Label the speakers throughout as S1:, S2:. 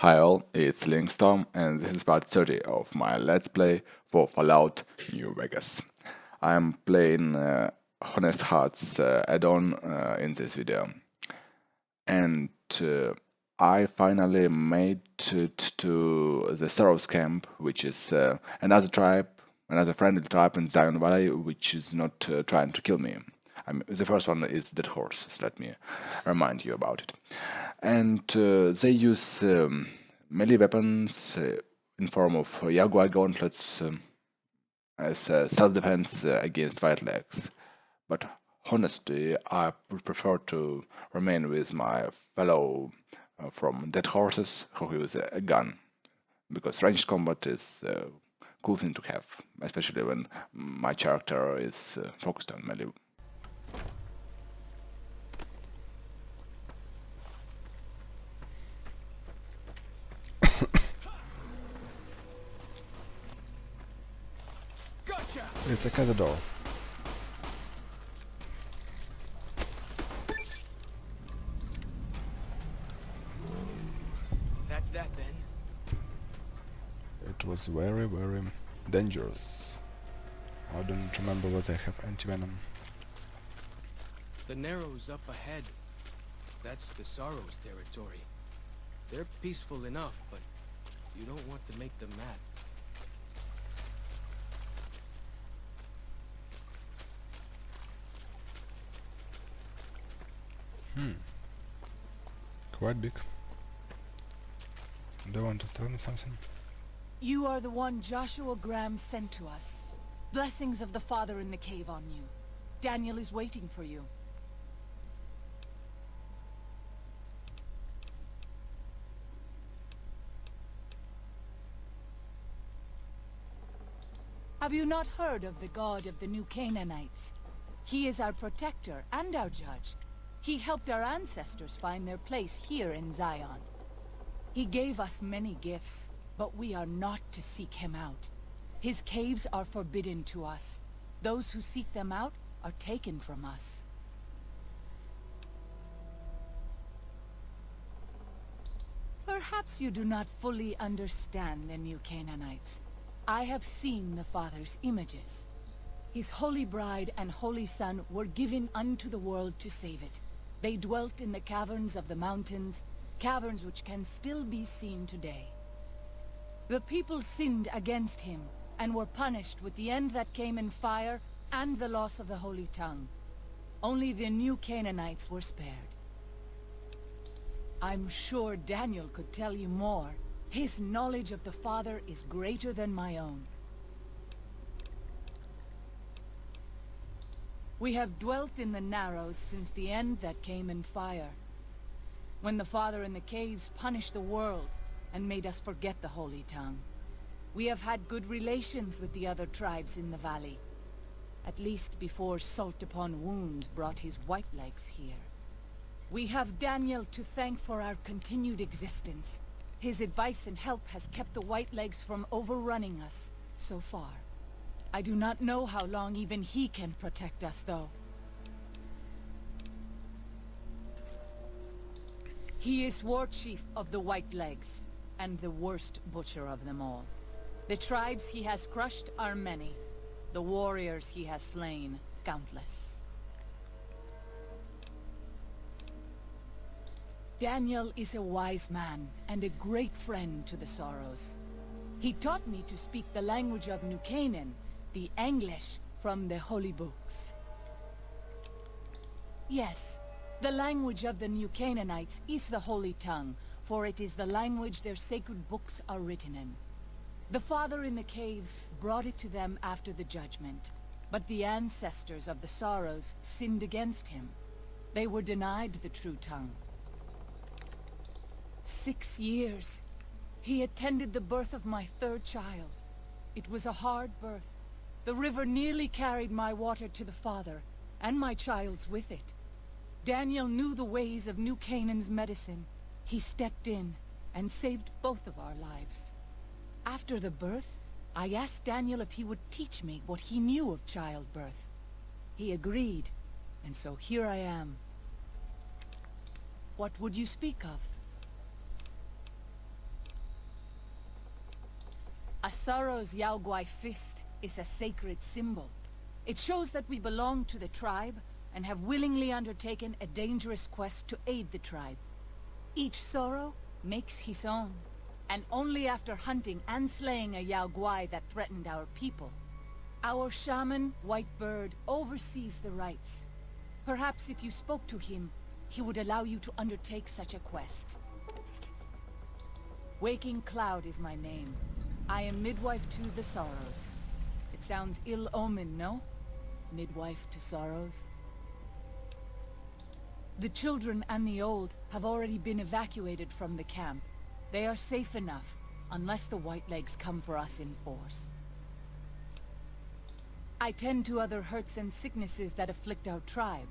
S1: Hi all, it's Lynkstorm and this is part 30 of my Let's Play for Fallout New Vegas. I'm playing Honest Hearts add-on in this video. And I finally made it to the Sorrows camp, which is another tribe, another friendly tribe in Zion Valley, which is not trying to kill me. The first one is Dead Horses, let me remind you about it. And they use melee weapons in form of Jaguar gauntlets as self-defense against white legs. But honestly, I would prefer to remain with my fellow from Dead Horses who use a gun, because ranged combat is a cool thing to have, especially when my character is focused on melee.
S2: It's a cazador.
S3: That's that then.
S2: It was very, very dangerous. I don't remember whether I have anti-venom.
S3: The Narrows up ahead. That's the Sorrows territory. They're peaceful enough, but you don't want to make them mad.
S2: Quite big. Do you want to tell me something?
S4: You are the one Joshua Graham sent to us. Blessings of the Father in the cave on you. Daniel is waiting for you. Have you not heard of the God of the New Canaanites? He is our protector and our judge. He helped our ancestors find their place here in Zion. He gave us many gifts, but we are not to seek him out. His caves are forbidden to us. Those who seek them out are taken from us. Perhaps you do not fully understand the New Canaanites. I have seen the Father's images. His holy bride and holy son were given unto the world to save it. They dwelt in the caverns of the mountains, caverns which can still be seen today. The people sinned against him, and were punished with the end that came in fire and the loss of the holy tongue. Only the New Canaanites were spared. I'm sure Daniel could tell you more. His knowledge of the Father is greater than my own. We have dwelt in the Narrows since the end that came in fire, when the Father in the caves punished the world and made us forget the holy tongue. We have had good relations with the other tribes in the valley, at least before Salt Upon Wounds brought his white legs here. We have Daniel to thank for our continued existence. His advice and help has kept the white legs from overrunning us so far. I do not know how long even he can protect us, though. He is war chief of the White Legs, and the worst butcher of them all. The tribes he has crushed are many. The warriors he has slain, countless. Daniel is a wise man, and a great friend to the Sorrows. He taught me to speak the language of New Canaan, the English from the holy books. Yes, the language of the New Canaanites is the holy tongue, for it is the language their sacred books are written in. The Father in the caves brought it to them after the judgment, but the ancestors of the Sorrows sinned against him. They were denied the true tongue. 6 years. He attended the birth of my third child. It was a hard birth. The river nearly carried my water to the Father, and my child's with it. Daniel knew the ways of New Canaan's medicine. He stepped in and saved both of our lives. After the birth, I asked Daniel if he would teach me what he knew of childbirth. He agreed, and so here I am. What would you speak of? Sorrow's Yaoguai fist is a sacred symbol. It shows that we belong to the tribe and have willingly undertaken a dangerous quest to aid the tribe. Each Sorrow makes his own, and only after hunting and slaying a Yaoguai that threatened our people. Our shaman, Whitebird, oversees the rites. Perhaps if you spoke to him, he would allow you to undertake such a quest. Waking Cloud is my name. I am midwife to the Sorrows. It sounds ill-omened, no? Midwife to Sorrows? The children and the old have already been evacuated from the camp. They are safe enough, unless the Whitelegs come for us in force. I tend to other hurts and sicknesses that afflict our tribe.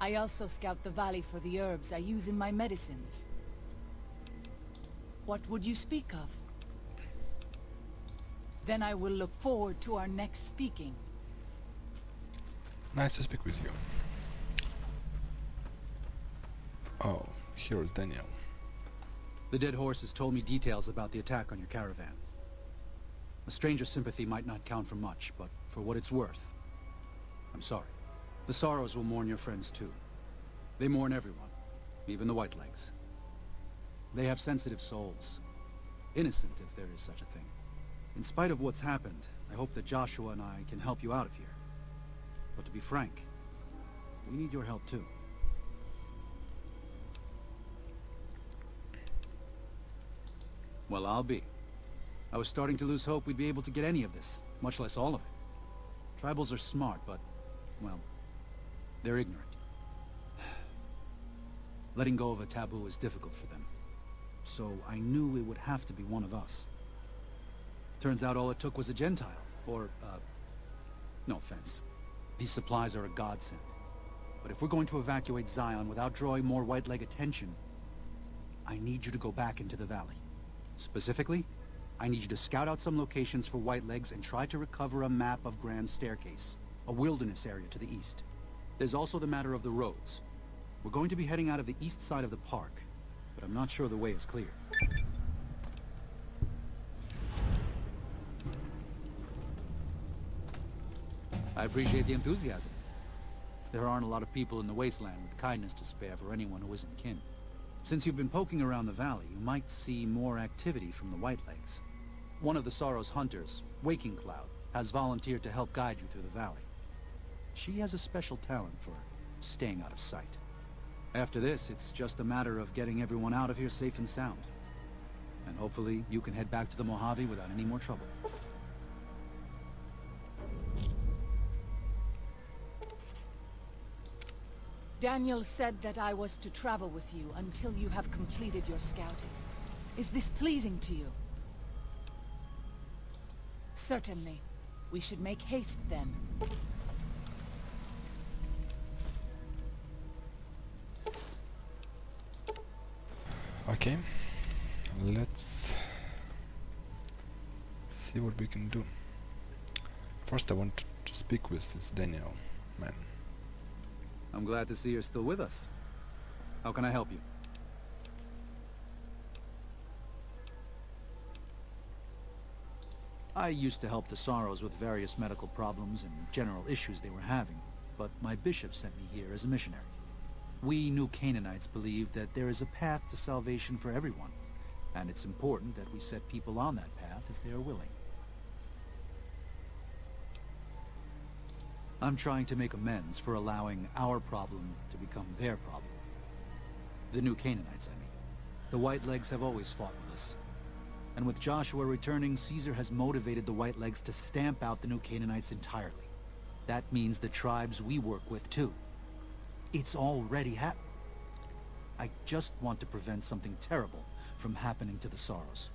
S4: I also scout the valley for the herbs I use in my medicines. What would you speak of? Then I will look forward to our next speaking.
S2: Nice to speak with you. Oh, here is Daniel.
S5: The dead horse has told me details about the attack on your caravan. A stranger's sympathy might not count for much, but for what it's worth, I'm sorry. The Sorrows will mourn your friends too. They mourn everyone, even the Whitelegs. They have sensitive souls. Innocent, if there is such a thing. In spite of what's happened, I hope that Joshua and I can help you out of here. But to be frank, we need your help too. Well, I'll be. I was starting to lose hope we'd be able to get any of this, much less all of it. Tribals are smart, but, well, they're ignorant. Letting go of a taboo is difficult for them. So I knew it would have to be one of us. Turns out all it took was a Gentile, or, no offense. These supplies are a godsend. But if we're going to evacuate Zion without drawing more Whiteleg attention, I need you to go back into the valley. Specifically, I need you to scout out some locations for Whitelegs and try to recover a map of Grand Staircase, a wilderness area to the east. There's also the matter of the roads. We're going to be heading out of the east side of the park, but I'm not sure the way is clear. I appreciate the enthusiasm. There aren't a lot of people in the wasteland with kindness to spare for anyone who isn't kin. Since you've been poking around the valley, you might see more activity from the Whitelegs. One of the Sorrow's hunters, Waking Cloud, has volunteered to help guide you through the valley. She has a special talent for staying out of sight. After this, it's just a matter of getting everyone out of here safe and sound. And hopefully, you can head back to the Mojave without any more trouble.
S4: Daniel said that I was to travel with you until you have completed your scouting. Is this pleasing to you? Certainly. We should make haste then.
S2: Okay, let's see what we can do. First I want to speak with this Daniel man.
S5: I'm glad to see you're still with us. How can I help you? I used to help the Sorrows with various medical problems and general issues they were having, but my bishop sent me here as a missionary. We New Canaanites believe that there is a path to salvation for everyone, and it's important that we set people on that path if they are willing. I'm trying to make amends for allowing our problem to become their problem. The New Canaanites, I mean. The Whitelegs have always fought with us. And with Joshua returning, Caesar has motivated the Whitelegs to stamp out the New Canaanites entirely. That means the tribes we work with, too. It's already happened. I just want to prevent something terrible from happening to the Sorrows.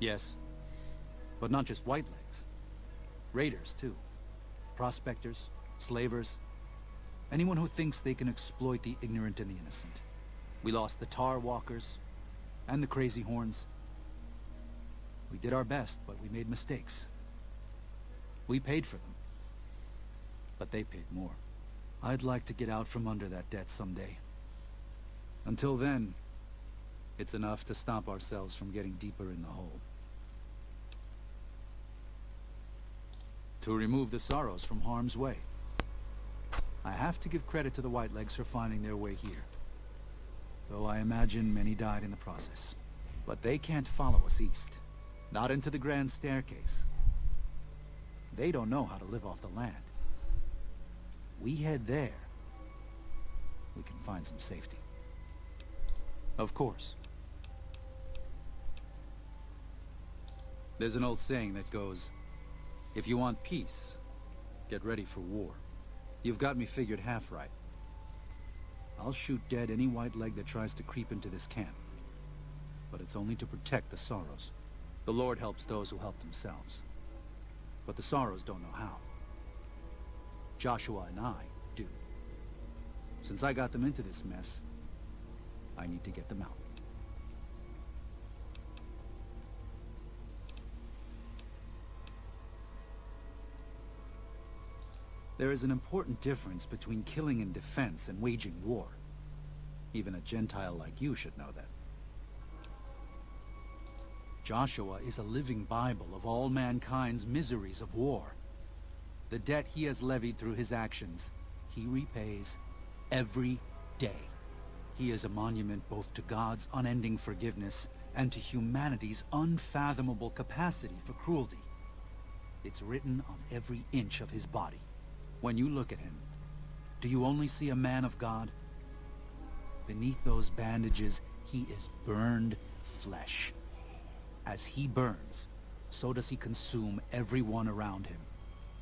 S5: Yes. But not just Whitelegs. Raiders, too. Prospectors, slavers. Anyone who thinks they can exploit the ignorant and the innocent. We lost the Tar Walkers, and the Crazy Horns. We did our best, but we made mistakes. We paid for them. But they paid more. I'd like to get out from under that debt someday. Until then, It's enough to stop ourselves from getting deeper in the hole. To remove the Sorrows from harm's way. I have to give credit to the Whitelegs for finding their way here. Though I imagine many died in the process. But they can't follow us east. Not into the Grand Staircase. They don't know how to live off the land. We head there. We can find some safety. Of course. There's an old saying that goes, if you want peace, get ready for war. You've got me figured half right. I'll shoot dead any white leg that tries to creep into this camp. But it's only to protect the Sorrows. The Lord helps those who help themselves. But the Sorrows don't know how. Joshua and I do. Since I got them into this mess, I need to get them out. There is an important difference between killing in defense and waging war. Even a Gentile like you should know that. Joshua is a living Bible of all mankind's miseries of war. The debt he has levied through his actions, he repays every day. He is a monument both to God's unending forgiveness and to humanity's unfathomable capacity for cruelty. It's written on every inch of his body. When you look at him, do you only see a man of God? Beneath those bandages, he is burned flesh. As he burns, so does he consume everyone around him.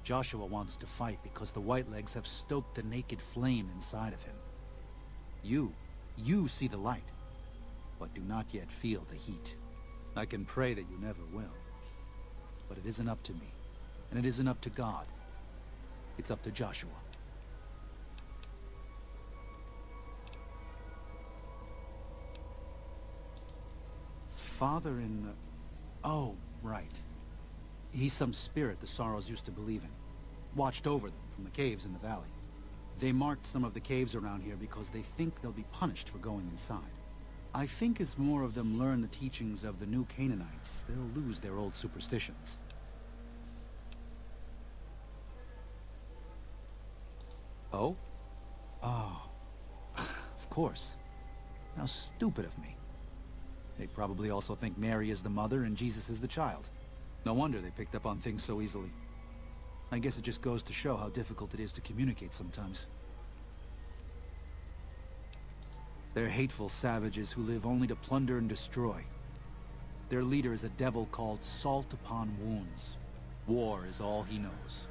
S5: Joshua wants to fight because the Whitelegs have stoked the naked flame inside of him. You see the light, but do not yet feel the heat. I can pray that you never will. But it isn't up to me, and it isn't up to God. It's up to Joshua. Father in... Oh, right. He's some spirit the Sorrows used to believe in. Watched over them from the caves in the valley. They marked some of the caves around here because they think they'll be punished for going inside. I think as more of them learn the teachings of the new Canaanites, they'll lose their old superstitions. Oh? Oh. Of course. How stupid of me. They probably also think Mary is the mother and Jesus is the child. No wonder they picked up on things so easily. I guess it just goes to show how difficult it is to communicate sometimes. They're hateful savages who live only to plunder and destroy. Their leader is a devil called Salt Upon Wounds. War is all he knows.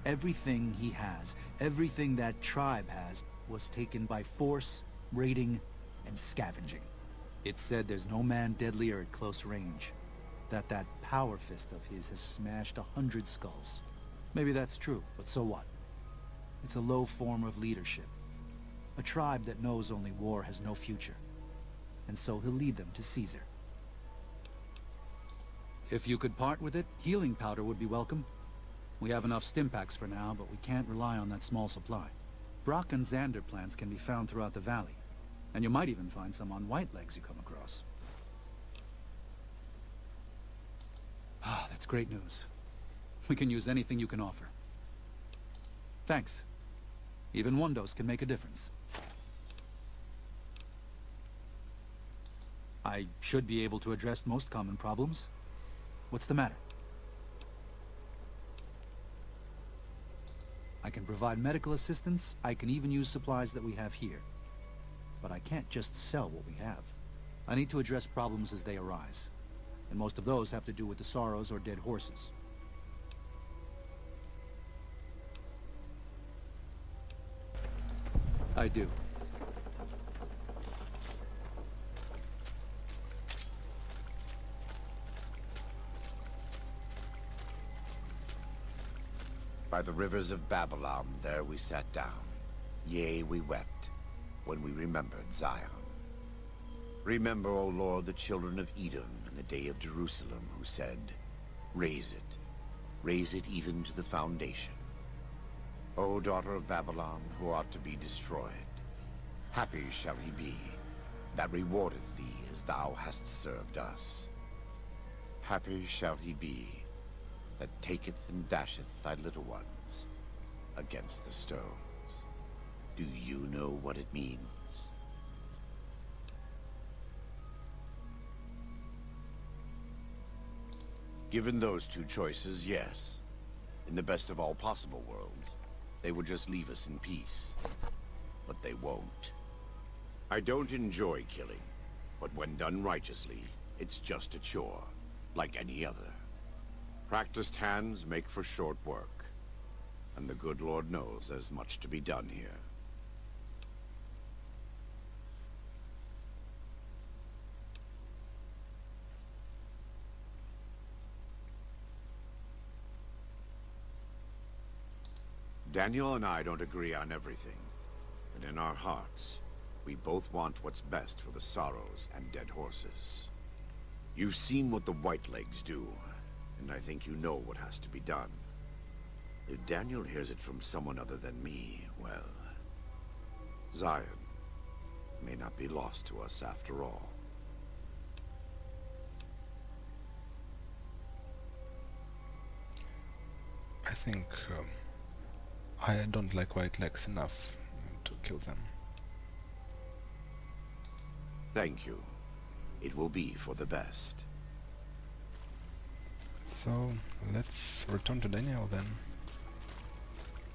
S5: Everything he has, everything that tribe has, was taken by force, raiding, and scavenging. It's said there's no man deadlier at close range. That power fist of his has smashed 100 skulls. Maybe that's true, but so what? It's a low form of leadership. A tribe that knows only war has no future. And so he'll lead them to Caesar. If you could part with it, healing powder would be welcome. We have enough stimpaks for now, but we can't rely on that small supply. Brock and Xander plants can be found throughout the valley. And you might even find some on Whitelegs you come across. Ah, that's great news. We can use anything you can offer. Thanks. Even one dose can make a difference. I should be able to address most common problems. What's the matter? I can provide medical assistance. I can even use supplies that we have here. But I can't just sell what we have. I need to address problems as they arise. And most of those have to do with the Sorrows or dead horses. I do.
S6: By the rivers of Babylon, there we sat down. Yea, we wept, when we remembered Zion. Remember, O Lord, the children of Edom in the day of Jerusalem, who said, raise it even to the foundation. O daughter of Babylon, who ought to be destroyed, happy shall he be, that rewardeth thee as thou hast served us. Happy shall he be that taketh and dasheth thy little ones against the stones. Do you know what it means? Given those two choices, yes. In the best of all possible worlds, they would just leave us in peace. But they won't. I don't enjoy killing, but when done righteously, it's just a chore, like any other. Practiced hands make for short work, and the good Lord knows there's much to be done here. Daniel and I don't agree on everything, but in our hearts, we both want what's best for the Sorrows and dead horses. You've seen what the Whitelegs do, and I think you know what has to be done. If Daniel hears it from someone other than me, well, Zion may not be lost to us after all.
S2: I think I don't like Whitelegs enough to kill them.
S6: Thank you. It will be for the best.
S2: So let's return to Daniel then.